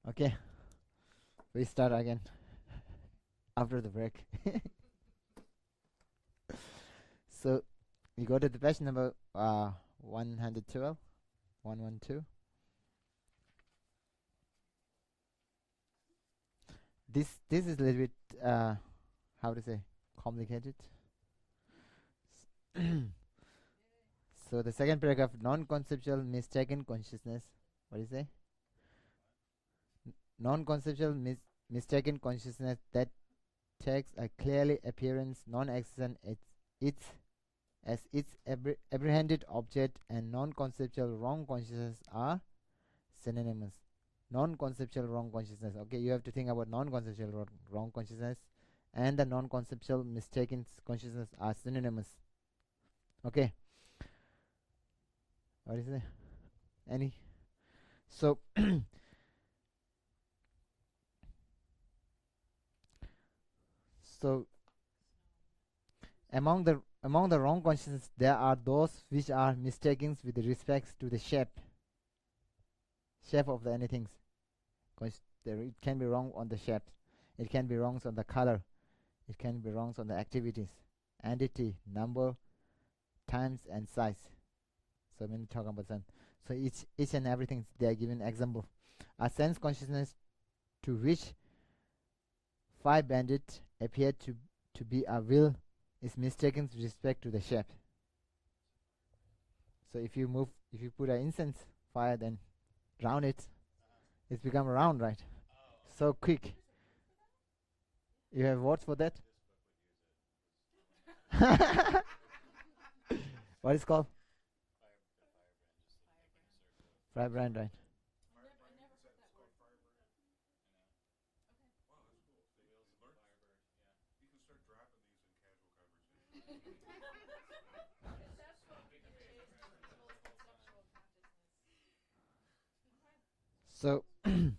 Okay, we start again after the break. So we go to the page number 112, 112. This is a little bit how to say complicated. So the second paragraph, non-conceptual mistaken consciousness. What do you say? Non-conceptual mistaken consciousness that takes a clearly appearance non-existent its as its apprehended object, and non-conceptual wrong consciousness are synonymous. Non-conceptual wrong consciousness. Okay, you have to think about non-conceptual wrong consciousness and the non-conceptual mistaken consciousness are synonymous. Okay. What is it? Any? So so among the wrong consciousness there are those which are mistaken with respect to the shape of the anything. It can be wrong on the shape, it can be wrong on the color, it can be wrong on the activities, entity, number, times, and size. So when we talk about sense, so each and everything they are given example. A sense consciousness to which five bandits appear to be a will is mistaken with respect to the shape. So if you put an incense fire, then round it's become round, right? So quick. You have words for that? What is called? Firebrand, right? So the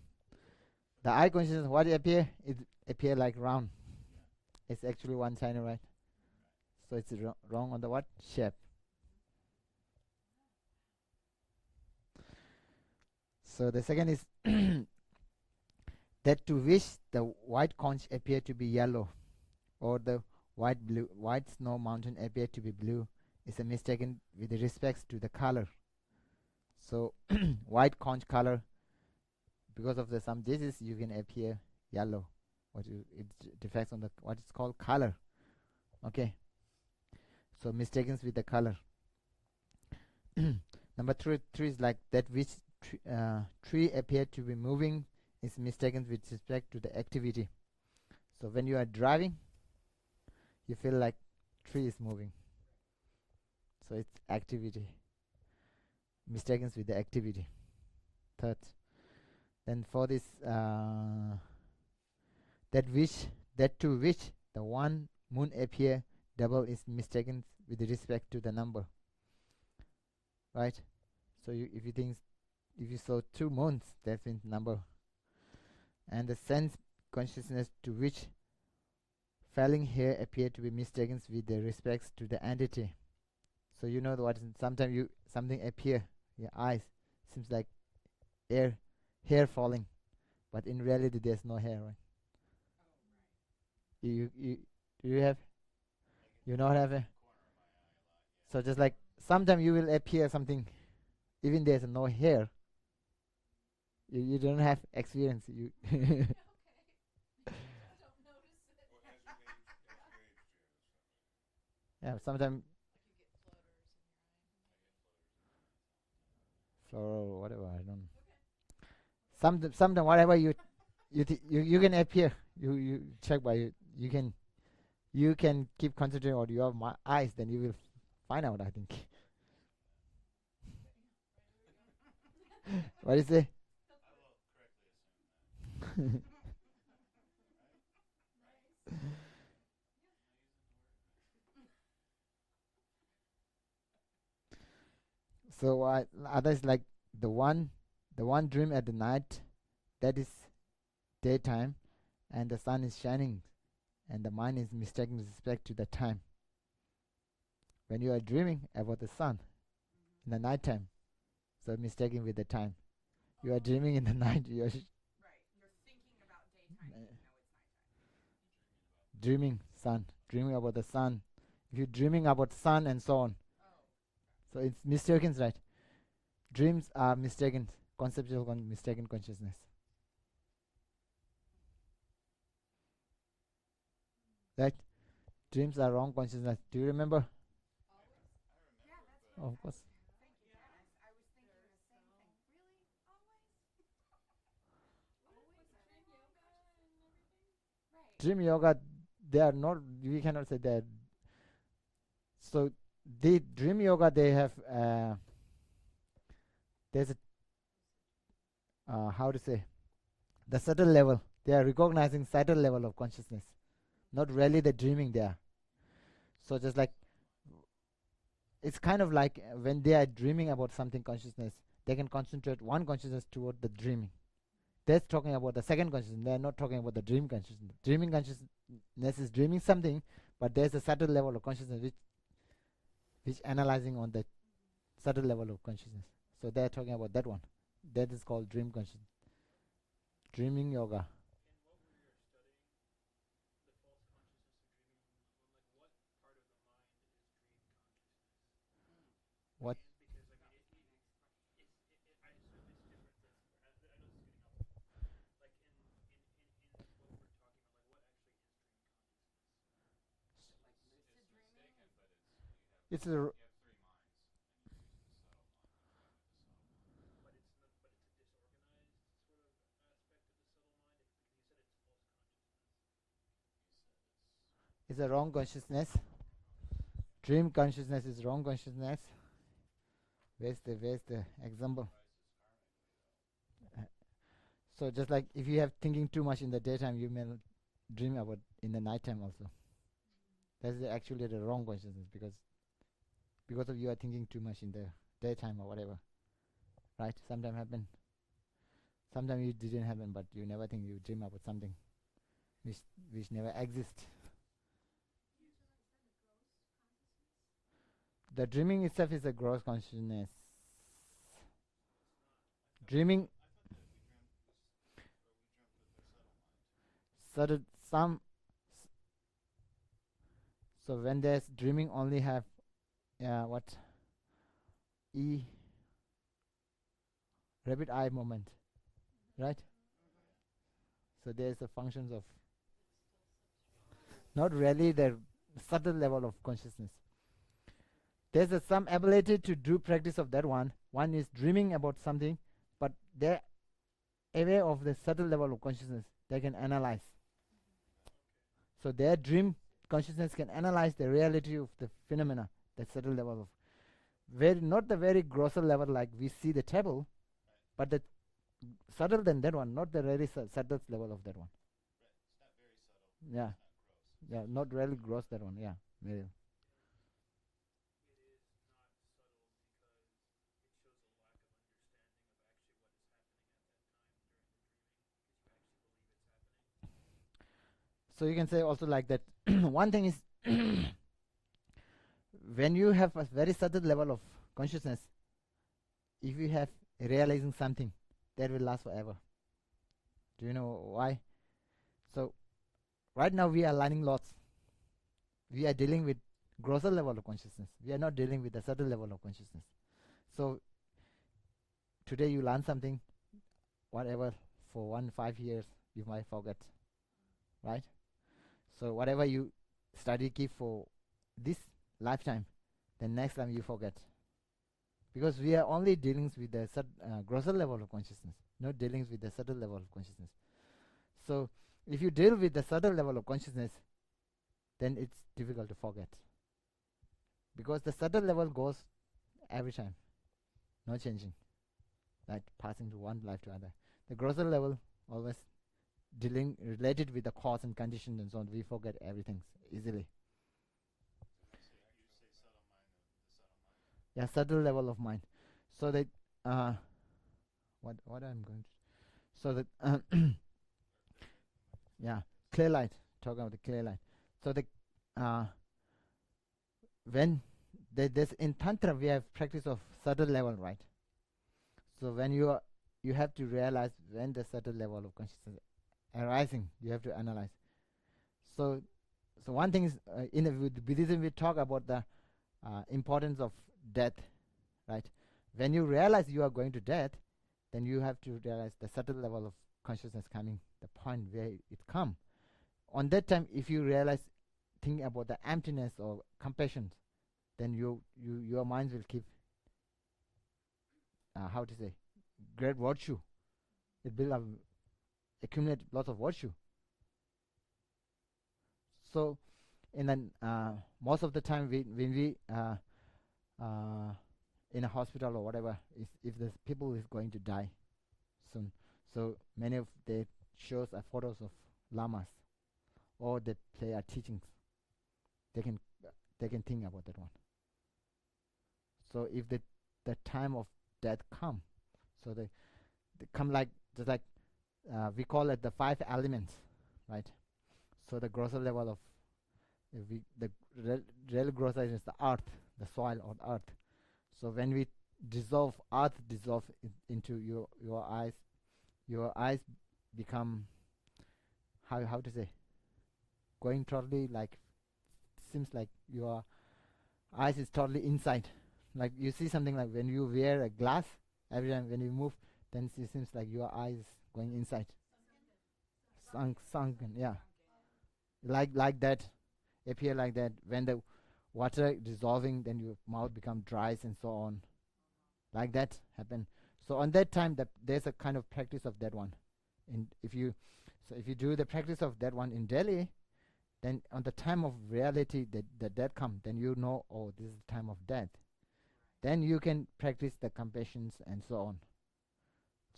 eye consciousness, what it appear like round. It's actually one china, right? So it's wrong on the what? Shape. So the second is that to which the white conch appear to be yellow, or the white snow mountain appear to be blue, is a mistaken with respect to the color. So white conch color, because of the some disease, you can appear yellow. It defects on the what is called color. Okay. So mistaken with the color. Number three is like that which tree appear to be moving is mistaken with respect to the activity. So when you are driving, you feel like tree is moving. So it's activity. Mistaken with the activity. Third. Then for this that to which the one moon appear double is mistaken with respect to the number. Right? So if you saw two moons, that means number. And the sense consciousness to which falling hair appear to be mistaken with the respects to the entity. So you know what? Sometimes something appear your eyes seems like hair falling, but in reality there's no hair, right? You have you not have a so just like sometimes you will appear something even there's no hair. You don't have experience. You yeah. Sometimes or whatever. I don't. Sometimes whatever you can appear. You check by you can keep concentrating on your eyes. Then you will find out. I think. What is it? So others like the one dream at the night, that is daytime, and the sun is shining, and the mind is mistaken with respect to the time. When you are dreaming about the sun in the night time, so mistaken with the time. You are dreaming in the night. dreaming sun, dreaming about the sun. If you're dreaming about sun and so on, so it's mistaken, right? Dreams are mistaken, conceptual mistaken consciousness. Right? Dreams are wrong consciousness. Do you remember? Of course. Dream yoga, they are not, we cannot say that. So the dream yoga, they have, there's a, how to say, the subtle level. They are recognizing subtle level of consciousness, not really the dreaming there. So just like, it's kind of like when they are dreaming about something consciousness, they can concentrate one consciousness toward the dreaming. That's talking about the second consciousness. They're not talking about the dream consciousness. Dreaming consciousness is dreaming something, but there's a subtle level of consciousness which analyzing on the subtle level of consciousness. So they're talking about that one. That is called dream consciousness. Dreaming yoga. What? It's a it's a wrong consciousness. Dream consciousness is wrong consciousness. Where's the example? So just like if you have thinking too much in the daytime, you may dream about in the nighttime also. That's actually the wrong consciousness because of you are thinking too much in the daytime or whatever. Right? Sometimes happen. Sometimes it didn't happen, but you never think you dream about something which never exists. The dreaming itself is a gross consciousness. Dreaming subtle some so when there's dreaming only have what E rapid eye movement, right? So there's a functions of not really the subtle level of consciousness. There's some ability to do practice of that one. One is dreaming about something, but they're aware of the subtle level of consciousness. They can analyze. So their dream consciousness can analyze the reality of the phenomena, the subtle level of not the very grosser level like we see the table, but the subtle than that one, not the very subtle level of that one. Yeah, yeah, not really gross that one. Yeah, very. So you can say also like that. One thing is when you have a very subtle level of consciousness, if you have realizing something, that will last forever. Do you know why? So right now we are learning lots. We are dealing with grosser level of consciousness. We are not dealing with the subtle level of consciousness. So today you learn something, whatever, for 5 years, you might forget, right? So whatever you study keep for this lifetime, the next time you forget. Because we are only dealing with the grosser level of consciousness, not dealing with the subtle level of consciousness. So if you deal with the subtle level of consciousness, then it's difficult to forget. Because the subtle level goes every time, no changing, like passing to one life to other. The grosser level always dealing related with the cause and conditions and so on. We forget everything easily. Yeah, subtle level of mind. So that what I'm going to so that yeah, clear light. Talking about the clear light. So the when there's in tantra we have practice of subtle level, right? So when you have to realize when the subtle level of consciousness arising, you have to analyze. So So one thing is, in the Buddhism, we talk about the importance of death, right? When you realize you are going to death, then you have to realize the subtle level of consciousness coming, the point where it come. On that time, if you realize, think about the emptiness or compassion, then your minds will keep, how to say, great virtue. It will accumulate lots of virtue. So, and then most of the time, when we in a hospital or whatever, if the people is going to die soon, so many of the shows are photos of lamas, or they play teachings. They can think about that one. So if the time of death come, so they come like just like we call it the 5 elements, right? So the grosser level of the real grosser is the earth, the soil or the earth. So when we dissolve, earth dissolve into your eyes become, how to say, going totally like, seems like your eyes is totally inside. Like you see something like when you wear a glass, every time when you move, then it seems like your eyes going inside. Sunken, yeah. Like that, appear like that. When the water dissolving, then your mouth become dry and so on. Like that happen. So on that time, that there's a kind of practice of that one. And if you do the practice of that one in Delhi, then on the time of reality that the death come, then you know, oh, this is the time of death. Then you can practice the compassions and so on.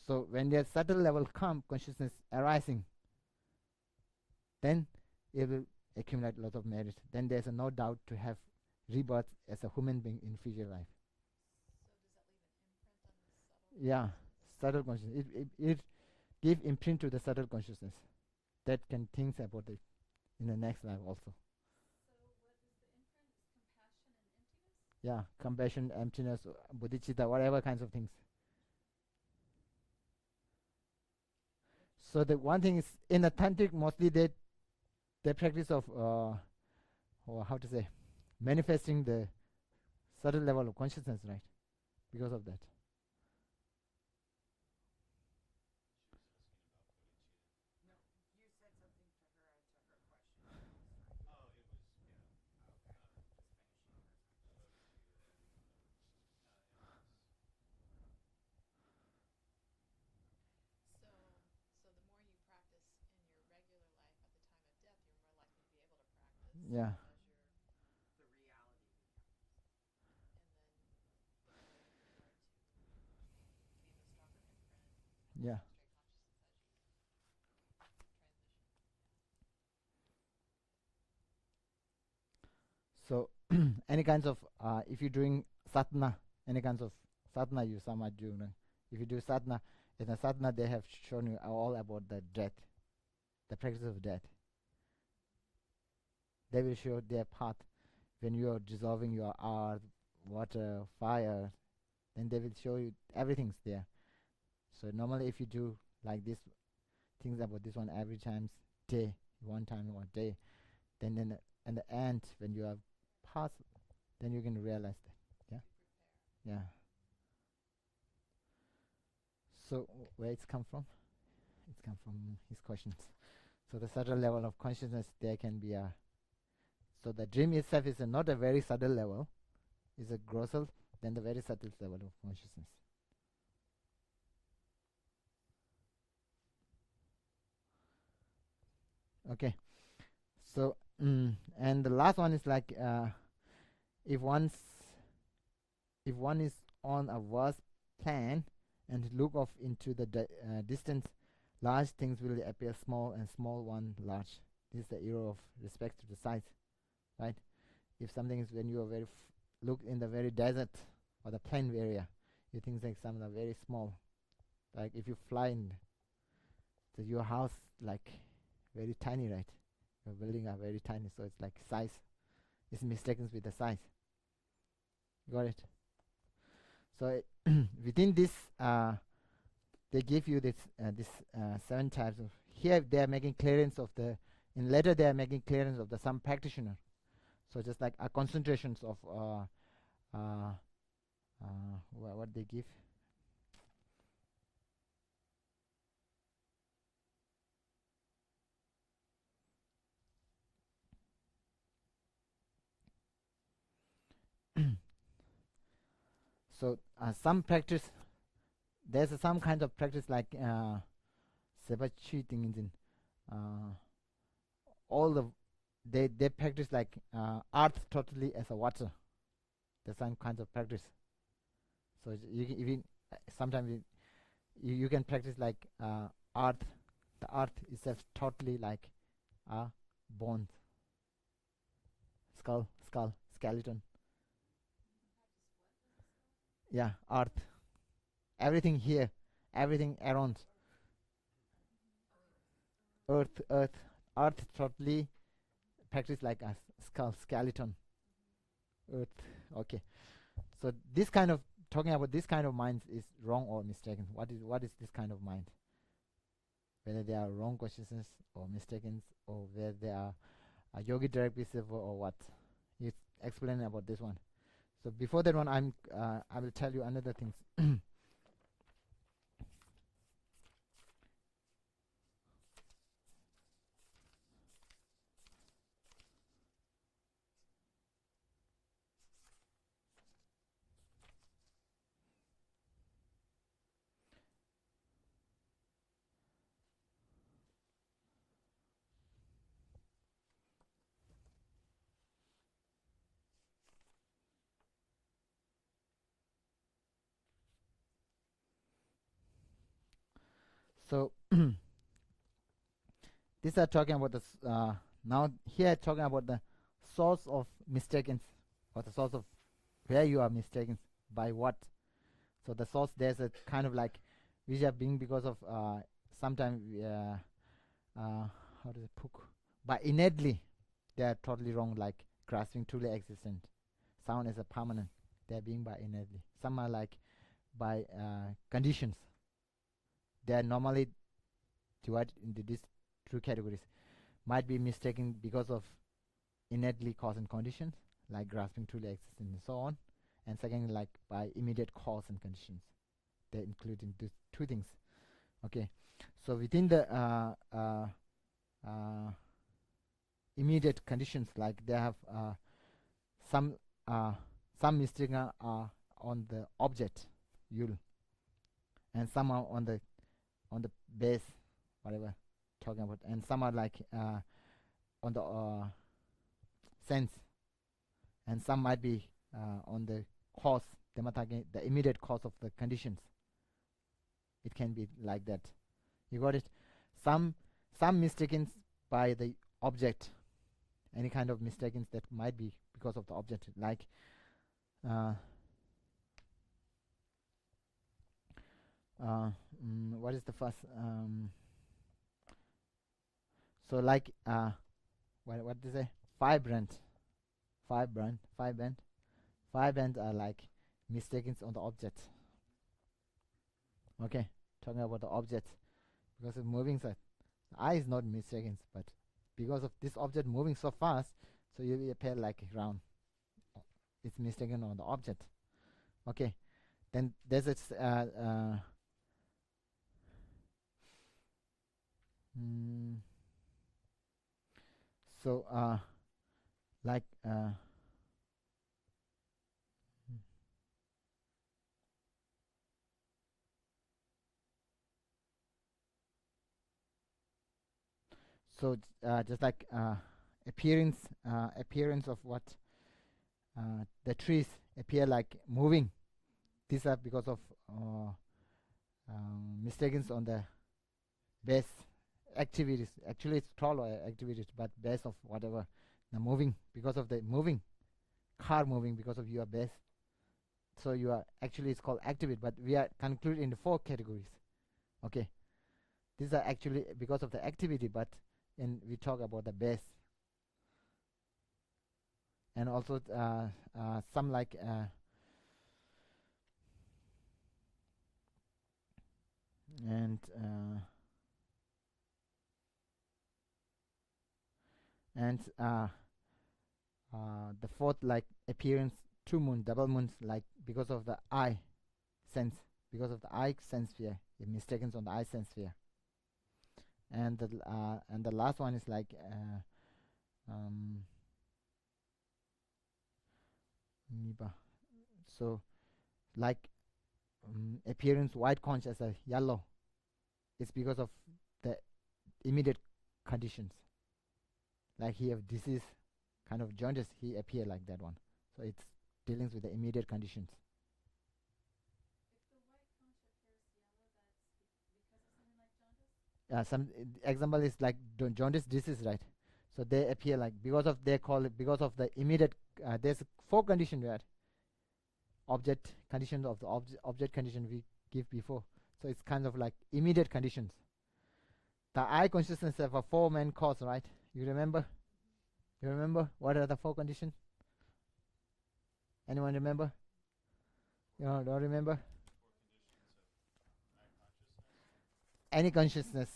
So when the subtle level come, consciousness arising, then it will accumulate a lot of merit. Then there's no doubt to have rebirth as a human being in future life. Yeah, subtle consciousness. It give imprint to the subtle consciousness that can think about it in the next life also. Yeah, compassion, emptiness, bodhicitta, whatever kinds of things. So the one thing is, in the tantric, mostly they practice of or how to say, manifesting the subtle level of consciousness, right? Because of that. Yeah. Yeah. So any kinds of if you're doing sadhana, any kinds of sadhana you some are doing. If you do sadhana, in the sadhana they have shown you all about the death, the practice of death. They will show their path when you are dissolving your earth, water, fire. Then they will show you everything's there. So normally, if you do like this, things about this one every time day, one time or day, then in the end, when you have passed, then you can realize that. Yeah, yeah. So where it's come from? It's come from his questions. So the subtle level of consciousness there can be a. So the dream itself is not a very subtle level. It's a grosser than the very subtle level of consciousness. Okay. So and the last one is like if one's if one is on a vast plan and look off into the distance, large things will appear small and small one large. This is the era of respect to the size, right? If something is when you are very look in the very desert or the plain area, you think like some are very small. Like if you fly in, so your house like very tiny, right? Your building are very tiny, so it's like size. It's mistaken with the size. Got it? So within this, they give you this 7 types of. Here they are making clearance of the In later they are making clearance of the some practitioner. So just like concentrations of what they give. So some practice, there's some kind of practice like sebachi thing, all the they practice like earth totally as a water. There's some kinds of practice. So you can even sometimes you can practice like earth. The earth is just totally like bones, skeleton. Yeah, earth. Everything here, everything around earth totally practice like a skeleton. Earth. Okay. So this kind of talking about this kind of minds is wrong or mistaken. What is this kind of mind? Whether they are wrong consciousness or mistaken, or whether they are a yogi direct perceiver or what? You explain about this one. So before that one, I will tell you another things. So these are talking about this. Now here talking about the source of mistaken, or the source of where you are mistaken by what. So the source, there's a kind of like which are being because of sometimes how does it put, by innately they are totally wrong, like grasping truly existent sound as a permanent, they are being by innately. Some are like by conditions, they are normally divided into these two categories. Might be mistaken because of innately cause and conditions, like grasping truly existent and so on. And second, like by immediate cause and conditions, they include in these two things. Okay, so within the immediate conditions, like they have some uh, some mistaken are on the object yul, and some are on the base, whatever talking about, and some are like on the sense, and some might be on the cause, the immediate cause of the conditions. It can be like that. You got it. Some mistaken by the object, any kind of mistakes that might be because of the object, like uh, what is the first so like what do they say, vibrant, five brand are like mistakes on the object. Okay, talking about the object, because of moving side, the eye is not mistaken, but because of this object moving so fast, so you appear like round, it's mistaken on the object. Okay, then there's a mm, so like so just like appearance of what the trees appear like moving. These are because of mistakes on the base activities. Actually, it's taller activities, but base of whatever the moving, because of the moving car moving because of your base. So you are actually, it's called activity, but we are concluded in the four categories. Okay, these are actually because of the activity, but in we talk about the base, and also some like and And the fourth, like appearance, true moon, double moons, like because of the eye sense, because of the eye sense sphere, it mistakens on the eye sense sphere. And the last one is like so like appearance white conch as a yellow. It's because of the immediate conditions. Like he have disease, kind of jaundice, he appear like that one. So it's dealing with the immediate conditions. Some example is like jaundice disease, right? So they appear like because of they call it because of the immediate. There's 4 conditions, right? Object conditions of the object condition we give before. So it's kind of like immediate conditions. The eye consciousness have a 4 main cause, right? You remember? You remember what are the 4 conditions? Anyone remember? You don't remember? Any consciousness.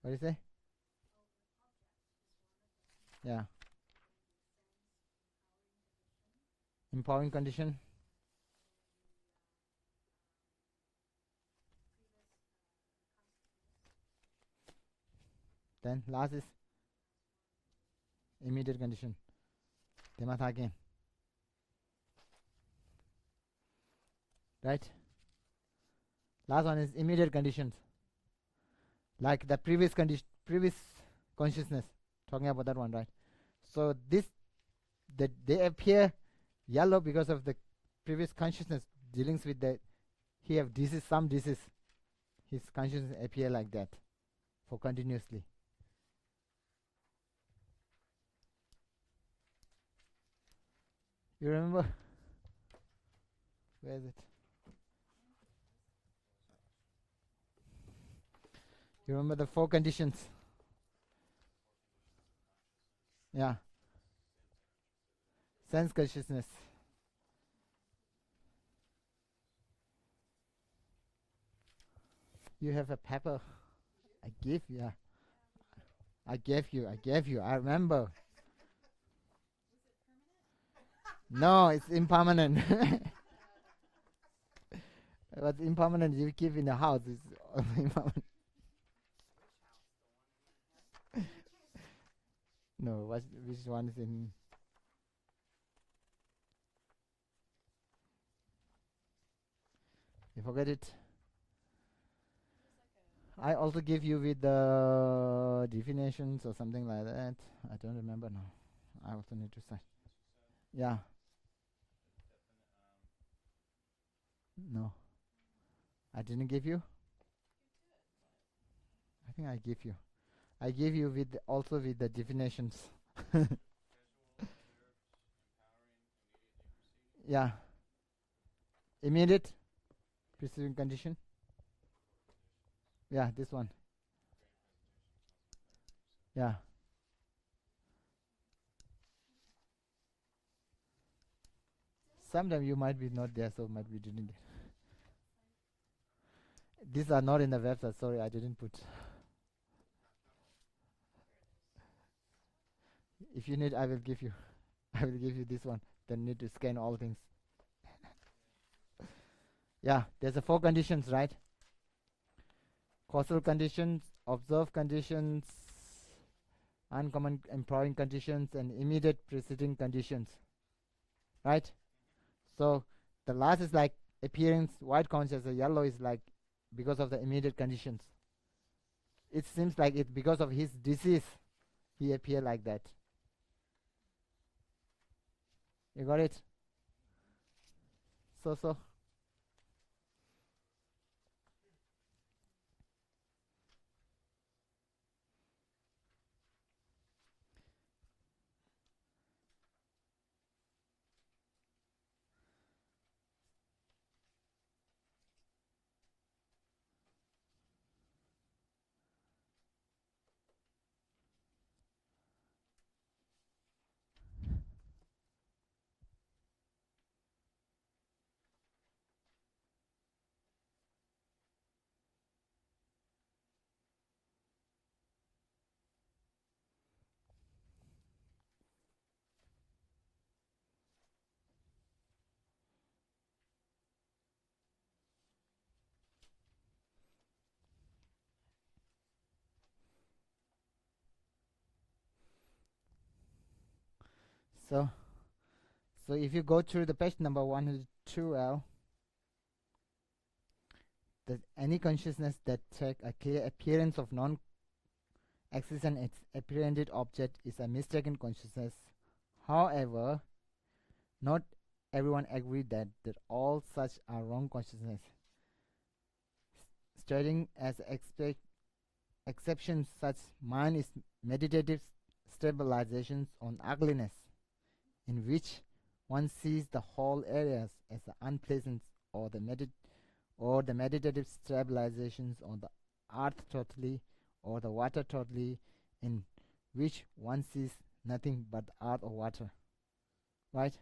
What do you say? Yeah. Empowering condition. Then last is immediate condition. Temata again. Right? Last one is immediate conditions. Like the previous consciousness. Talking about that one, right? So they appear yellow because of the previous consciousness dealing with the he have disease, some disease. His consciousness appear like that for continuously. You remember? Where is it? You remember the 4 conditions? Yeah. Sense consciousness. You have a pepper. I gave you. Yeah. I gave you. I remember. No, it's impermanent. What's impermanent you keep in the house is impermanent. No, which one is in? You forget it. I also give you with the definitions or something like that. I don't remember now. I also need to say. Yeah. No. I didn't give you. I think I give you. I give you with also with the definitions. Yeah. Immediate preceding condition. Yeah, this one. Yeah. Sometimes you might be not there, so might be didn't get. These are not in the website. Sorry, I didn't put. If you need, I will give you. I will give you this one. Then need to scan all things. Yeah, there's a 4 conditions, right? Causal conditions, observed conditions, uncommon empowering conditions, and immediate preceding conditions. Right? So the last is like appearance, white conscious, the yellow is like because of the immediate conditions. It seems like it's because of his disease he appear like that. You got it? So. So, so if you go through the page number 112, that any consciousness that take a clear appearance of non-existent apprehended object is a mistaken consciousness. However, not everyone agreed that all such are wrong consciousness. Stating as exceptions, such mind is meditative stabilizations on ugliness, in which one sees the whole areas as unpleasant, or the meditative stabilizations on the earth totally, or the water totally, in which one sees nothing but earth or water. Right?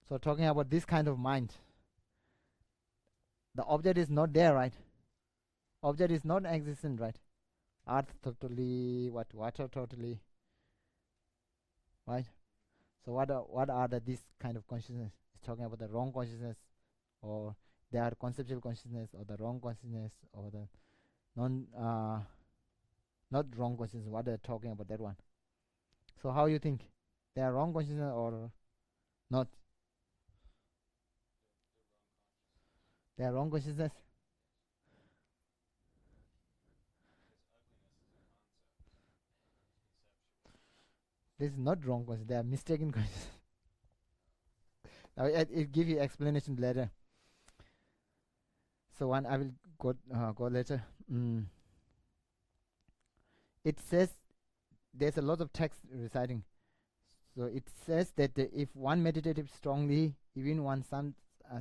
So talking about this kind of mind, the object is not there, right? Object is not existent, right? Earth totally, water totally, right? So what are this kind of consciousness? It's talking about the wrong consciousness, or they are conceptual consciousness, or the wrong consciousness, or the non not wrong consciousness. What they're talking about, that one. So how you think? They are wrong consciousness or not? They are wrong consciousness. This is not wrong consciousness. They are mistaken consciousness. I'll give you explanation later. So one I will go later. It says there's a lot of text reciting. So it says that if one meditated strongly, even one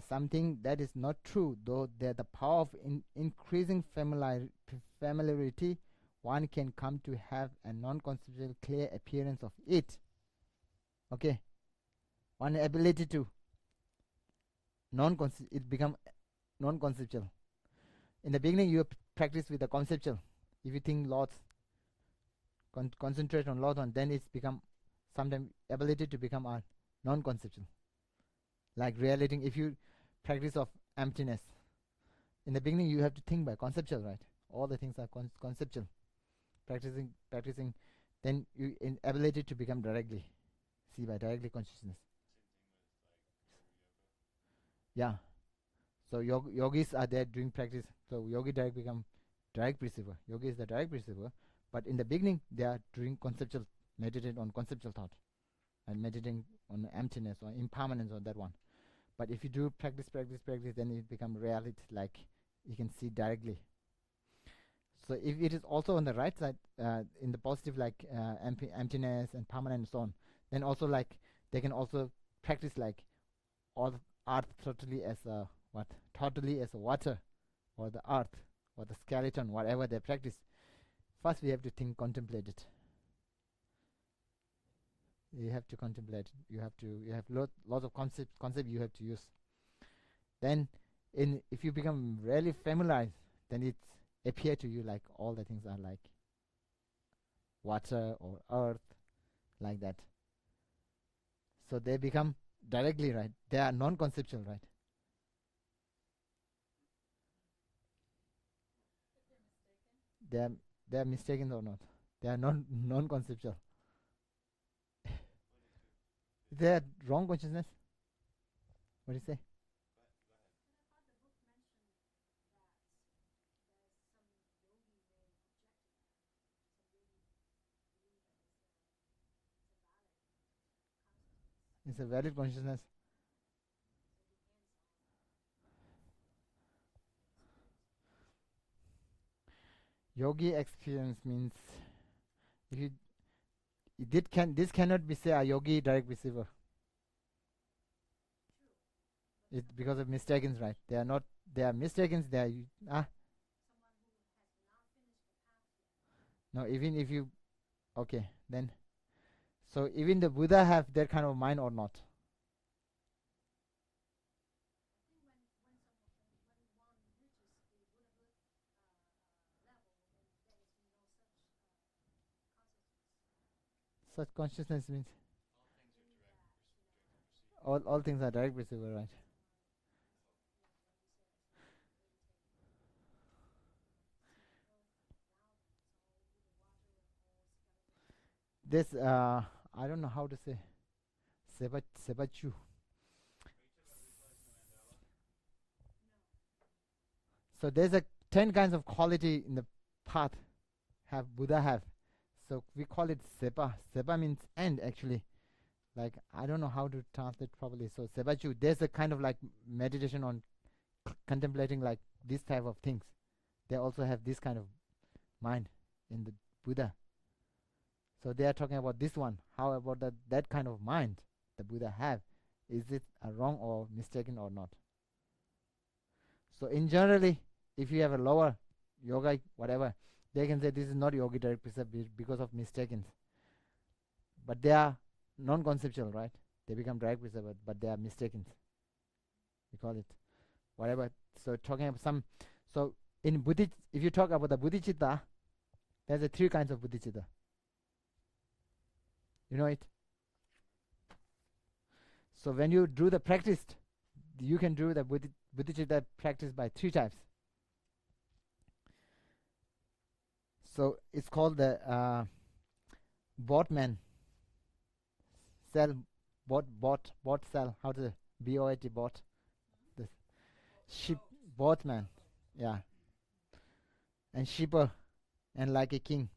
something that is not true, though the power of increasing familiarity, one can come to have a non-conceptual clear appearance of it. Okay, one ability to it become non-conceptual. In the beginning, you practice with the conceptual. If you think lots, concentrate on lot on, then it's become sometimes ability to become a non-conceptual. Like relating, if you practice of emptiness, in the beginning you have to think by conceptual, right? All the things are conceptual. Practicing, then you in ability to become directly, see by directly consciousness. Yeah. So yogis are there doing practice. So yogi direct become direct perceiver. Yogi is the direct perceiver, but in the beginning they are doing conceptual, meditate on conceptual thought, and meditating on emptiness or impermanence on that one. But if you do practice, then it become reality, like you can see directly. So if it is also on the right side, in the positive, like emptiness and permanent and so on, then also like they can also practice like all earth totally as a totally as a water, or the earth, or the skeleton, whatever they practice. First we have to contemplate it. You have to contemplate. You have lots of concept you have to use. Then if you become really familiarized, then it appear to you like all the things are like water or earth, like that. So they become directly right. They are non-conceptual, right? They are mistaken or not? They are non-conceptual. They are wrong consciousness. What do you say? It's a valid consciousness. Yogi experience means if you this cannot be say a yogi direct receiver. It's because of mistakes, right? They are not. They are mistakes. They are no. Even if you okay, then so even the Buddha have that kind of mind or not? Such consciousness means all things are direct receiver, right? This I don't know how to say. Sebachu. So there's a 10 kinds of quality in the path have Buddha have. So we call it Seba. Seba means end actually. Like I don't know how to translate properly. So Sebachu, there's a kind of like meditation on contemplating like this type of things. They also have this kind of mind in the Buddha. So they are talking about this one. How about that kind of mind the Buddha have? Is it a wrong or mistaken or not? So in generally, if you have a lower yoga, whatever, they can say this is not yogi direct precept because of mistakes. But they are non-conceptual, right? They become direct precept, but they are mistaken. We call it whatever. So talking about some. So in Buddhi, if you talk about the bodhicitta, there's a 3 kinds of bodhicitta. You know it. So when you do the practice, you can do the bodhicitta practice by 3 types. So it's called the Botman cell, bot cell. How to BOT bot? The sheep Botman, yeah, and sheeper, and like a king.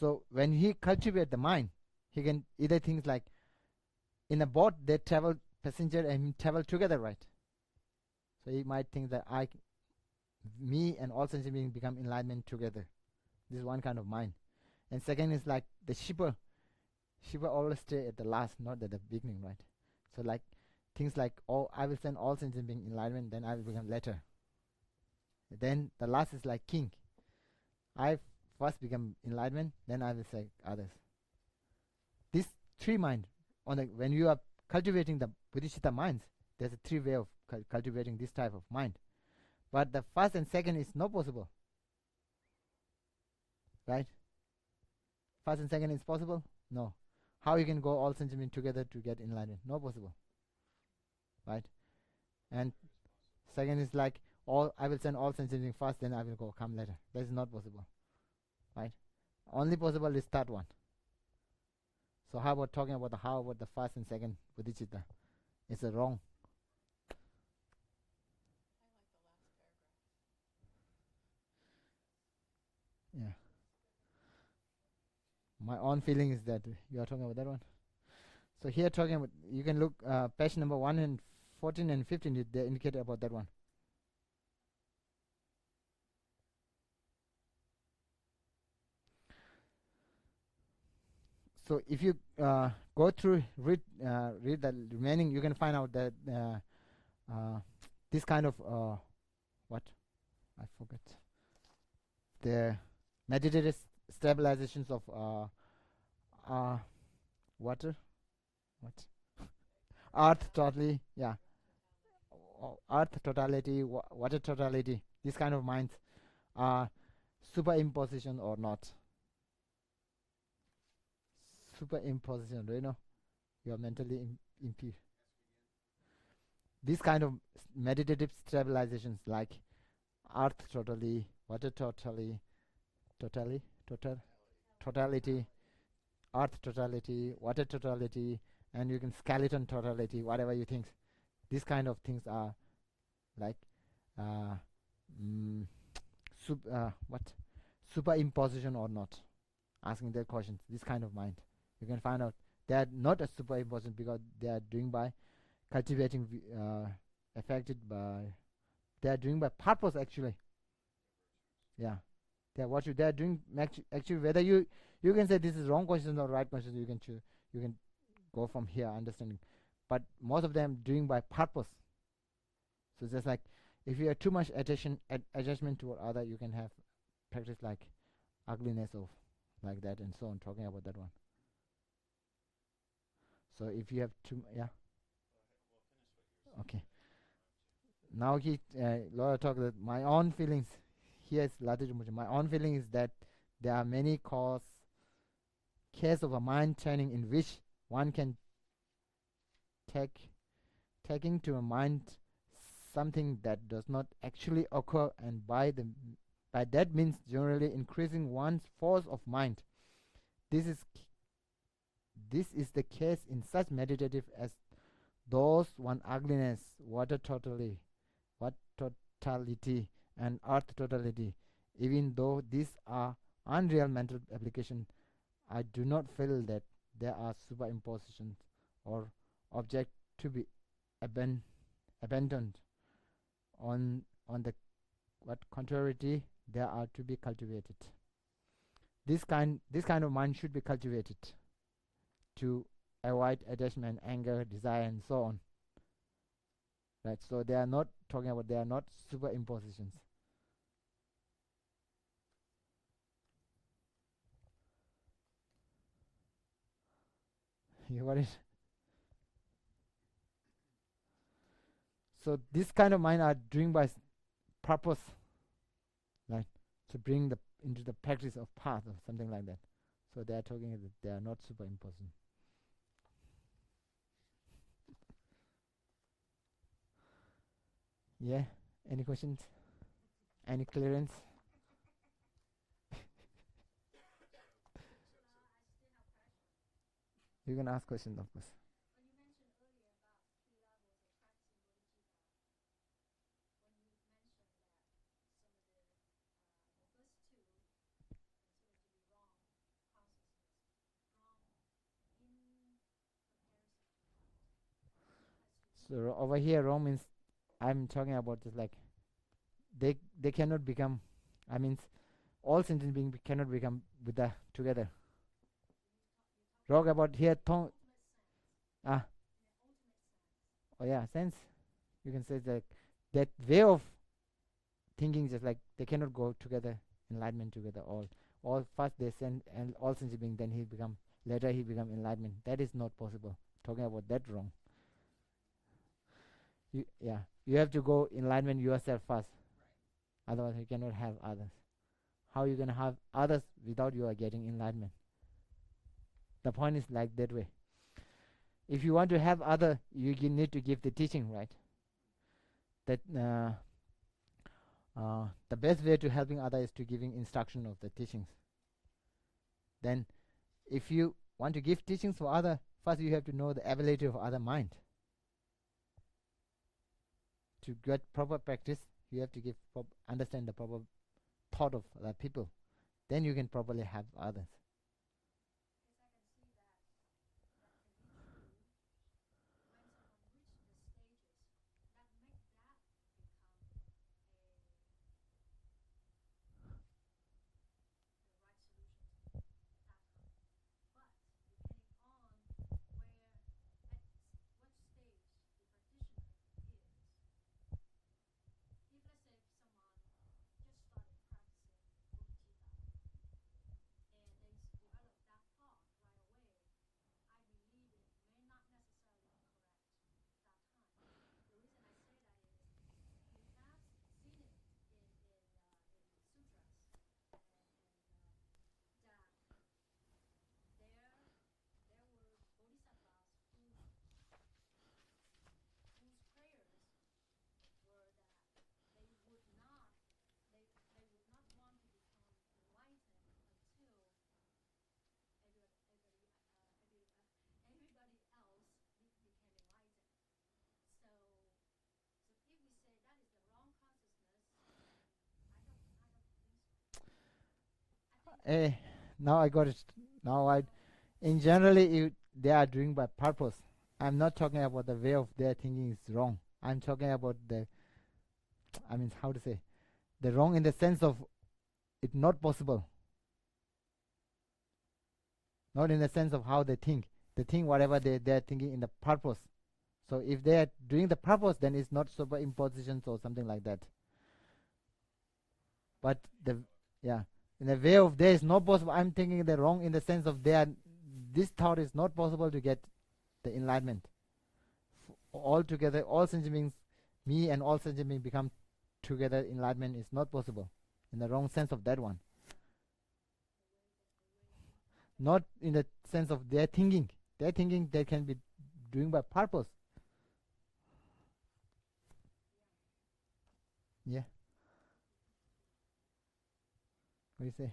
So when he cultivates the mind, he can either things like in a boat they travel passenger and travel together, right? So he might think that me and all sentient beings become enlightenment together. This is one kind of mind. And second is like the sheeper. Sheeper always stay at the last, not at the beginning, right? So like things like, oh, I will send all sentient beings enlightenment, then I will become later. Then the last is like king. I first become enlightenment, then I will say others. These 3 mind on the when you are cultivating the bodhicitta minds, there's a 3 way of cultivating this type of mind. But the first and second is not possible, right? First and second is possible? No. How you can go all sentiment together to get enlightenment? No possible, right? And second is like I will send all sentient first, then I will go come later. That is not possible, right? Only possible is third one. So how about talking about the first and second bodhicitta? It's a wrong. Yeah. My own feeling is that you are talking about that one. So here talking about, you can look page number 114 and 15. They indicate about that one. So if you go through read the remaining, you can find out that this kind of what I forget the meditative stabilizations of water, what earth totally, yeah, earth totality, water totality. This kind of minds are superimposition or not. Superimposition, do you know? You are mentally impure. This kind of meditative stabilizations like earth totally, water totally, totality, earth totality, water totality, and you can skeleton totality, whatever you think. These kind of things are like superimposition or not. Asking that question, this kind of mind. You can find out they are not a superimposition because they are doing by cultivating, affected by, they are doing by purpose actually. Yeah, they are what they are doing actually. Whether you can say this is wrong question or right question, you can choose. You can go from here understanding, but most of them doing by purpose. So just like if you have too much attachment to other, you can have practice like ugliness of like that and so on. Talking about that one. So if you have too, yeah. Okay. Now he Laura talk that my own feelings. Here is my own feeling is that there are many cases of a mind training in which one can taking to a mind something that does not actually occur, and by that means generally increasing one's force of mind. This is This is the case in such meditative as those one ugliness, what totality, and earth totality. Even though these are unreal mental applications, I do not feel that there are superimpositions or object to be abandoned. On the what contrariety, they are to be cultivated. This kind of mind should be cultivated to avoid attachment, anger, desire, and so on. Right. So they are not talking about, they are not superimpositions. You got it? So this kind of mind are doing by purpose, right? To bring the into the practice of path or something like that. So they are talking that they are not superimposing. Yeah. Any questions? Any clearance? You can ask questions, of course. So over here, wrong means I'm talking about just like they cannot become. I mean, all sentient beings cannot become Buddha together. Wrong about here, ah, oh yeah, sense. You can say that way of thinking, just like they cannot go together, enlightenment together. All first they send and all sentient being, then he become later he become enlightenment. That is not possible. Talking about that wrong. You have to go enlightenment yourself first. Otherwise, you cannot have others. How you gonna have others without you are getting enlightenment? The point is like that way. If you want to have other, you need to give the teaching, right? That the best way to helping other is to giving instruction of the teachings. Then, if you want to give teachings for other, first you have to know the ability of other mind. To get proper practice, you have to give understand the proper thought of other people. Then you can properly have others. Eh, now I got it. Now in generally, they are doing by purpose. I'm not talking about the way of their thinking is wrong. I'm talking about I mean, how to say, the wrong in the sense of it not possible. Not in the sense of how they think. They think whatever they're thinking in the purpose. So if they are doing the purpose, then it's not superimpositions or something like that. But in the way of there is no possible. I'm thinking the wrong in the sense of this thought is not possible to get the enlightenment. All together, all sentient beings, me and all sentient beings become together. Enlightenment is not possible. In the wrong sense of that one. Not in the sense of their thinking. Their thinking they can be doing by purpose. Yeah. What do you say?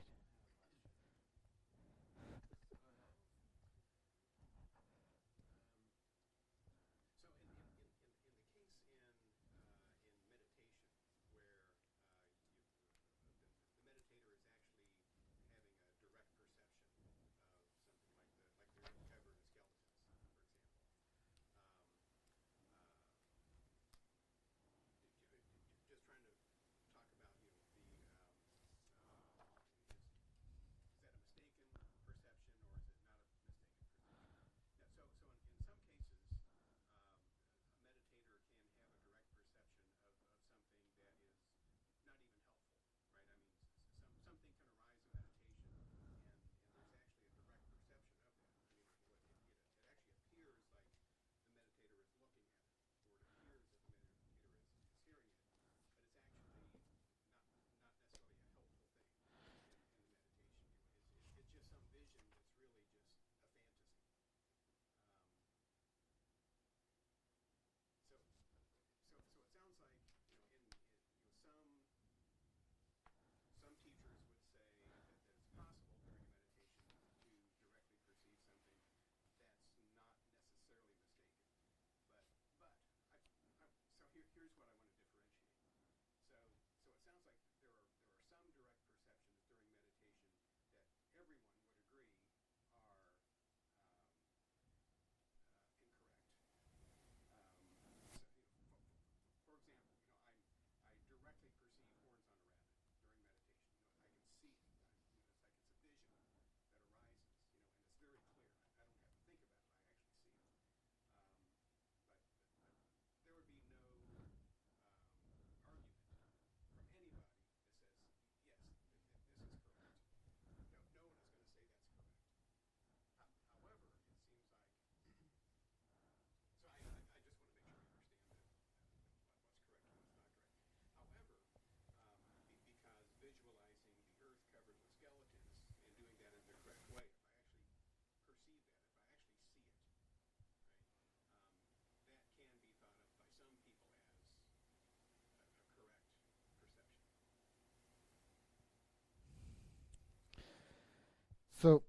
So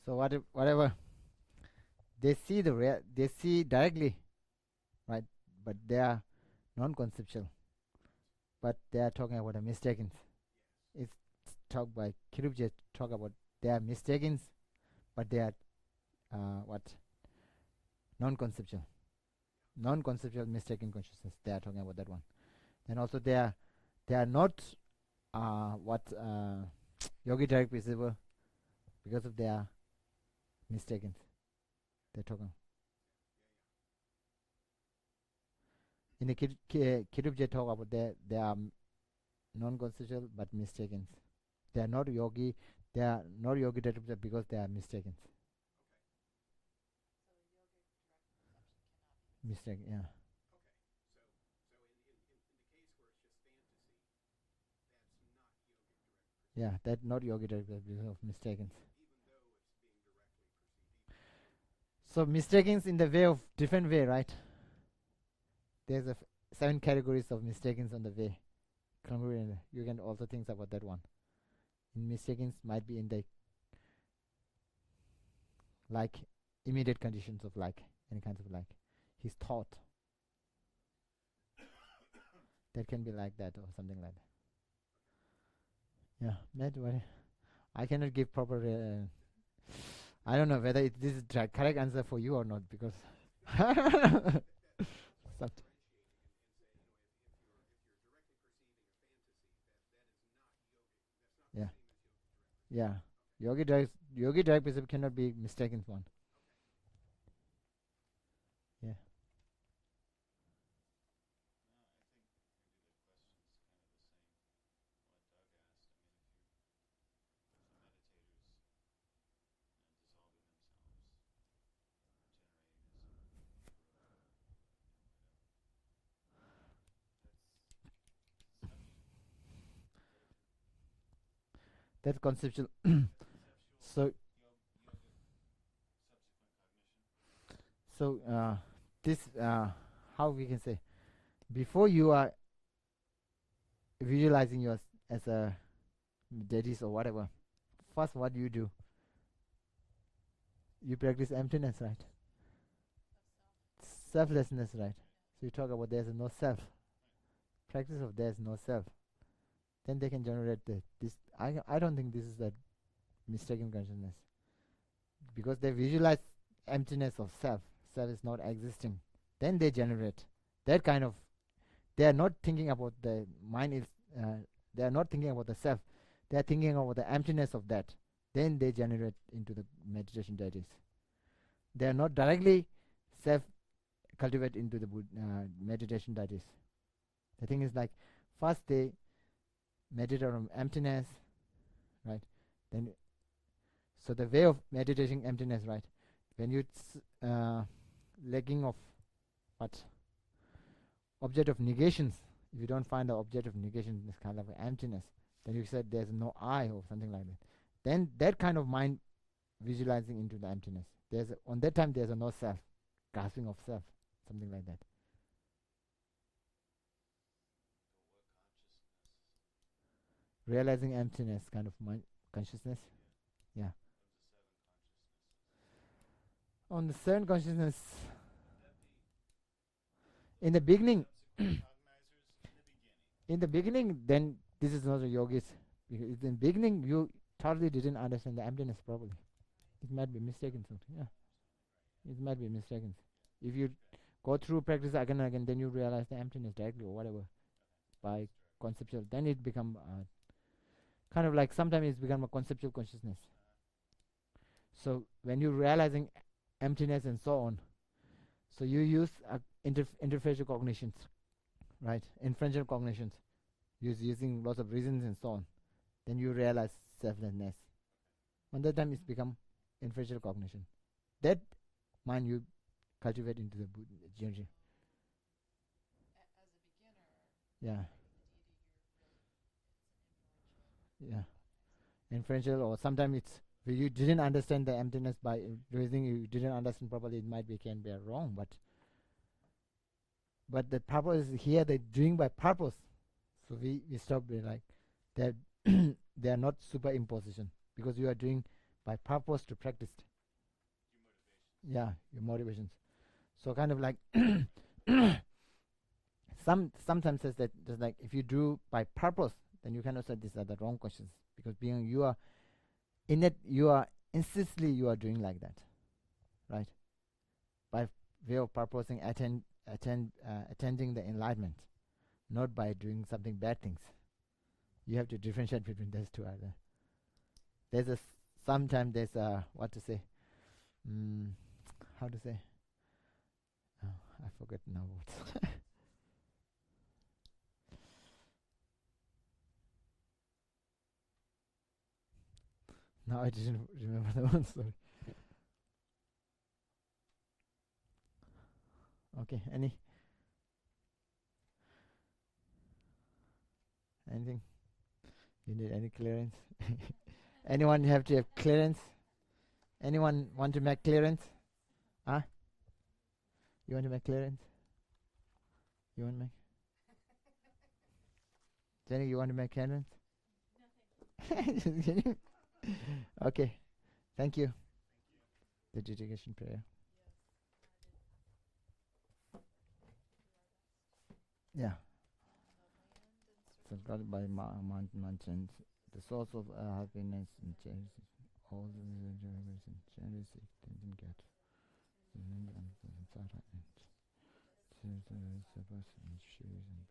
so whatever they see they see directly, right? But they are non-conceptual. But they are talking about the mistaken. It's talked by Kirubje talk about they are mistaken, but they are what non-conceptual, non-conceptual mistaken consciousness. They are talking about that one. And also they are not what yogi direct perceiver because of their mistaken. They're talking in the Kirubje talk about they are non-conceptual but mistaken. They are not yogi. They are not yogi direct because they are mistaken. Mistake, yeah. Yeah, that not yogi direct because of mistaken. So mistaken in the way of different way, right? There's a 7 categories of mistakes on the way. Congruent. You can also think about that one. Mistakes might be in the like immediate conditions of like any kinds of like his thought. That can be like that or something like that. Yeah, Matt, what? I cannot give proper. I don't know whether this is the correct answer for you or not because. Yeah, yeah. Yogi direct perception cannot be mistaken for one. Yeah. That's conceptual. So so this how we can say before you are visualizing yours as a deities or whatever. First, what you do? You practice emptiness, right? Selflessness, right? So you talk about there's no self. Practice of there's no self. Then they can generate this. I don't think this is a mistaken consciousness because they visualize emptiness of self. Self is not existing. Then they generate that kind of. They are not thinking about the mind is. They are not thinking about the self. They are thinking about the emptiness of that. Then they generate into the meditation deities. They are not directly self cultivate into the meditation deities. The thing is like first they meditate on emptiness, right? Then so the way of meditating emptiness, right? When you legging of what object of negations, if you don't find the object of negation, this kind of emptiness, then you said there's no I or something like that. Then that kind of mind visualizing into the emptiness. On that time there's a no self, grasping of self, something like that. Realizing emptiness, kind of mind consciousness. Yeah. On the certain consciousness, in the beginning, in the beginning, then this is not a yogis. Because in the beginning, you totally didn't understand the emptiness properly. It might be mistaken something. Yeah, it might be mistaken. If you go through practice again and again, then you realize the emptiness directly or whatever by conceptual. Then it become kind of like sometimes it's become a conceptual consciousness. So when you're realizing emptiness and so on, so you use interfacial cognitions, right? Inferential cognitions, using lots of reasons and so on. Then you realize selflessness. On that time, it's become inferential cognition. That mind you cultivate into the journey. Yeah, yeah. Inferential, or sometimes it's where you didn't understand the emptiness by reasoning. You didn't understand properly. It might be can be wrong, but But the purpose is here. They're doing by purpose. So we stop being like that. They are not superimposition because you are doing by purpose to practice. Yeah, your motivations. So kind of like sometimes says that just like if you do by purpose, then you cannot say these are the wrong questions because being you are in it, you are insistently you are doing like that, right? By way of purposing attending the enlightenment, not by doing something bad things. You have to differentiate between those two. Other there's a sometimes there's a what to say, mm, how to say. Oh, I forget now what. Now I didn't remember the one. Sorry. Okay. Anything? You need any clearance? Anyone have to have clearance? Anyone want to make clearance? Huh? You want to make clearance? You want to make? Jenny, you want to make clearance? Okay. Thank you. The dedication prayer. Yeah. So God by mountains, the source of happiness and charity, all the enjoyment and charity didn't get. And shoes and